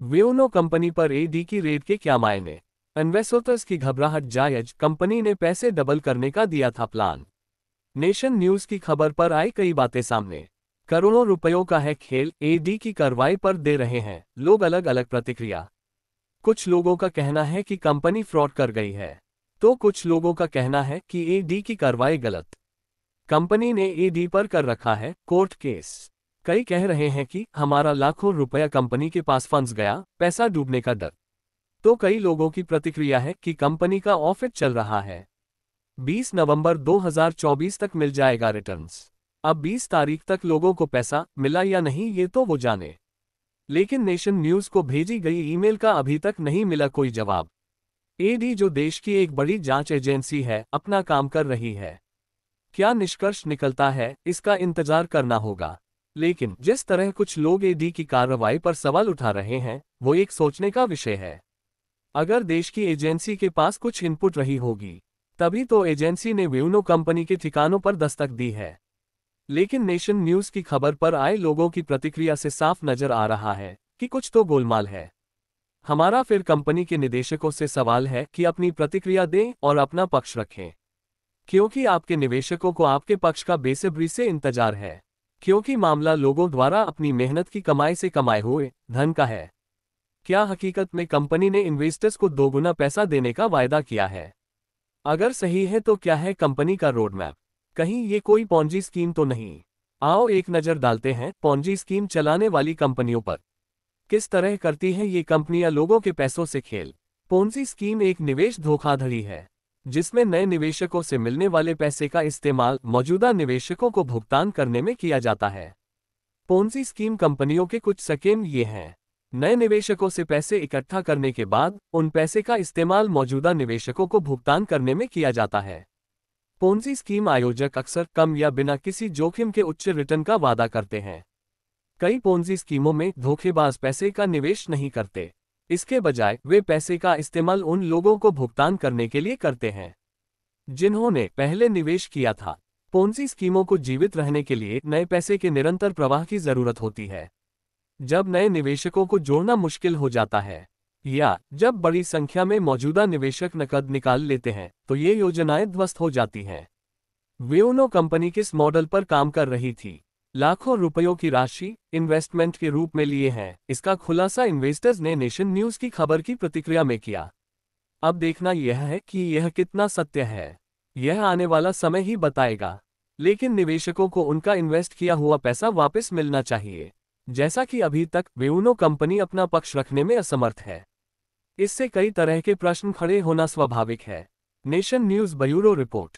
वेओनो company पर ED की red के क्या मायने। इन्वेस्टर्स की घबराहट जायज, कंपनी ने पैसे डबल करने का दिया था प्लान। नेशन न्यूज की खबर पर आई कई बातें सामने। करोड़ों रुपयों का है खेल, ईडी की कार्रवाई पर दे रहे हैं लोग अलग अलग प्रतिक्रिया। कुछ लोगों का कहना है कि कंपनी फ्रॉड कर गई है, तो कुछ लोगों का कहना है कि ईडी की कार्रवाई गलत। कंपनी ने ईडी पर कर रखा है कोर्ट केस। कई कह रहे हैं कि हमारा लाखों रुपया कंपनी के पास फंस गया, पैसा डूबने का डर। तो कई लोगों की प्रतिक्रिया है कि कंपनी का ऑडिट चल रहा है, 20 नवंबर 2024 तक मिल जाएगा रिटर्न्स। अब 20 तारीख तक लोगों को पैसा मिला या नहीं ये तो वो जाने। लेकिन नेशन न्यूज को भेजी गई ईमेल का अभी तक नहीं मिला कोई जवाब। ईडी जो देश की एक बड़ी जांच एजेंसी है, अपना काम कर रही है। क्या निष्कर्ष निकलता है, इसका इंतजार करना होगा। लेकिन जिस तरह कुछ लोग ईडी की कार्रवाई पर सवाल उठा रहे हैं, वो एक सोचने का विषय है। अगर देश की एजेंसी के पास कुछ इनपुट रही होगी, तभी तो एजेंसी ने वेओनो कंपनी के ठिकानों पर दस्तक दी है। लेकिन नेशन न्यूज की खबर पर आए लोगों की प्रतिक्रिया से साफ नजर आ रहा है कि कुछ तो गोलमाल है। हमारा फिर कंपनी के निदेशकों से सवाल है कि अपनी प्रतिक्रिया दें और अपना पक्ष रखें, क्योंकि आपके निवेशकों को आपके पक्ष का बेसब्री से इंतजार है। क्योंकि मामला लोगों द्वारा अपनी मेहनत की कमाई से कमाए हुए धन का है। क्या हकीकत में कंपनी ने इन्वेस्टर्स को दोगुना पैसा देने का वायदा किया है? अगर सही है तो क्या है कंपनी का रोड मैप? कहीं ये कोई पॉन्जी स्कीम तो नहीं? आओ एक नज़र डालते हैं पॉन्जी स्कीम चलाने वाली कंपनियों पर। किस तरह करती हैं ये कंपनियां लोगों के पैसों से खेल। पोंजी स्कीम एक निवेश धोखाधड़ी है, जिसमें नए निवेशकों से मिलने वाले पैसे का इस्तेमाल मौजूदा निवेशकों को भुगतान करने में किया जाता है। पोंजी स्कीम कंपनियों के कुछ स्कीम ये हैं। नए निवेशकों से पैसे इकट्ठा करने के बाद उन पैसे का इस्तेमाल मौजूदा निवेशकों को भुगतान करने में किया जाता है। पोंजी स्कीम आयोजक अक्सर कम या बिना किसी जोखिम के उच्च रिटर्न का वादा करते हैं। कई पोंजी स्कीमों में धोखेबाज पैसे का निवेश नहीं करते, इसके बजाय वे पैसे का इस्तेमाल उन लोगों को भुगतान करने के लिए करते हैं जिन्होंने पहले निवेश किया था। पोंजी स्कीमों को जीवित रहने के लिए नए पैसे के निरंतर प्रवाह की जरूरत होती है। जब नए निवेशकों को जोड़ना मुश्किल हो जाता है या जब बड़ी संख्या में मौजूदा निवेशक नकद निकाल लेते हैं, तो ये योजनाएं ध्वस्त हो जाती हैं। वेओनो कंपनी किस मॉडल पर काम कर रही थी? लाखों रुपयों की राशि इन्वेस्टमेंट के रूप में लिए हैं, इसका खुलासा इन्वेस्टर्स ने नेशन न्यूज की खबर की प्रतिक्रिया में किया। अब देखना यह है कि यह कितना सत्य है, यह आने वाला समय ही बताएगा। लेकिन निवेशकों को उनका इन्वेस्ट किया हुआ पैसा वापस मिलना चाहिए, जैसा कि अभी तक वेओनो कंपनी अपना पक्ष रखने में असमर्थ है। इससे कई तरह के प्रश्न खड़े होना स्वाभाविक है। Nation news bureau report.